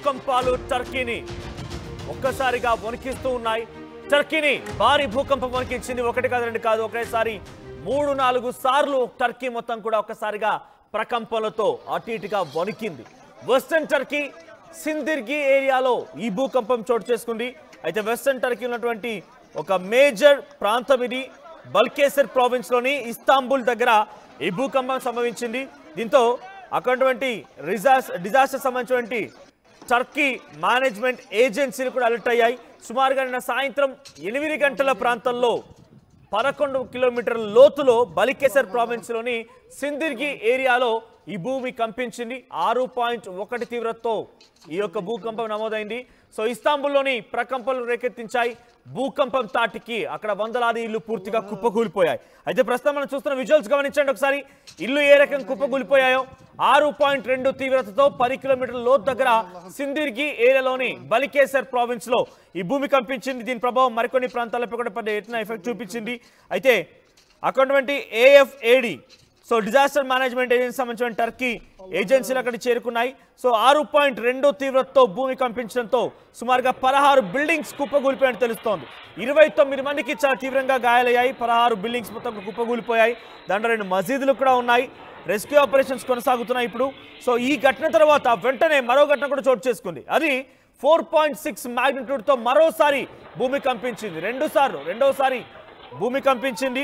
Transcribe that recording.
భూకంపాలు టర్కీని ఒక్కసారిగా వణికిస్తూ ఉన్నాయి. టర్కీని భారీ భూకంపం వణికించింది. ఒకటి కాదు రెండు కాదు, ఒకేసారి 3-4 సార్లు టర్కీ మొత్తం కూడా ఒక్కసారిగా ప్రకంపనలతో అటు ఇటుగా వణికింది. వెస్టర్న్ టర్కీ సిందిర్గి ఏరియాలో ఈ భూకంపం చోటు చేసుకుంది. అయితే వెస్టర్న్ టర్కీ ఉన్నటువంటి ఒక మేజర్ ప్రాంతం ఇది. బల్కేసర్ ప్రావిన్స్ లోని ఇస్తాంబుల్ దగ్గర ఈ భూకంపం సంభవించింది. దీంతో అక్కడటువంటి డిజాస్టర్ సంబంధించినటువంటి టర్కీ మేనేజ్మెంట్ ఏజెన్సీలు కూడా అలర్ట్ అయ్యాయి. సుమారుగా నిన్న సాయంత్రం 8 గంటల ప్రాంతంలో 11 కిలోమీటర్ల లోతులో బల్కేసర్ ప్రావిన్స్ లోని సిందిర్గి ఏరియాలో ఈ భూమి కంపించింది. 6.1 తీవ్రతతో ఈ యొక్క భూకంపం నమోదైంది. సో ఇస్తాంబుల్లోని ప్రకంపనలు రేకెత్తించాయి. భూకంపం తాటికి అక్కడ వందలాది ఇల్లు పూర్తిగా కుప్పకూలిపోయాయి. అయితే ప్రస్తుతం మనం చూస్తున్న విజువల్స్ గమనించండి ఒకసారి. ఇల్లు ఏ రకం కుప్పకూలిపోయాయో 6.2 తీవ్రతతో 10 కిలోమీటర్ల లోతు దగ్గర సిందిర్గి ఏరియాలోని బల్కేసర్ ప్రావిన్స్ లో ఈ భూమి కంపించింది. దీని ప్రభావం మరికొన్ని ప్రాంతాలపై కూడా పెద్ద ఎత్తున ఎఫెక్ట్ చూపించింది. అయితే అక్కడటువంటి ఏఎఫ్ఏడి సో డిజాస్టర్ మేనేజ్మెంట్ ఏజెన్సీ సంబంధించిన టర్కీ ఏజెన్సీలు అక్కడ చేరుకున్నాయి. సో 6.2 తీవ్రతతో భూమి కంపించడంతో సుమారుగా 16 బిల్డింగ్స్ కుప్పకూలిపోయినట్టు తెలుస్తోంది. 29 మందికి చాలా తీవ్రంగా గాయాలయ్యాయి. 16 బిల్డింగ్స్ మొత్తం కుప్పకూలిపోయాయి. దాంట్లో 2 మసీదులు కూడా ఉన్నాయి. రెస్క్యూ ఆపరేషన్స్ కొనసాగుతున్నాయి ఇప్పుడు. సో ఈ ఘటన తర్వాత వెంటనే మరో ఘటన కూడా చోటు చేసుకుంది. అది 4.6 మ్యాగ్నిట్యూడ్తో మరోసారి భూమి కంపించింది. రెండోసారి భూమి కంపించింది.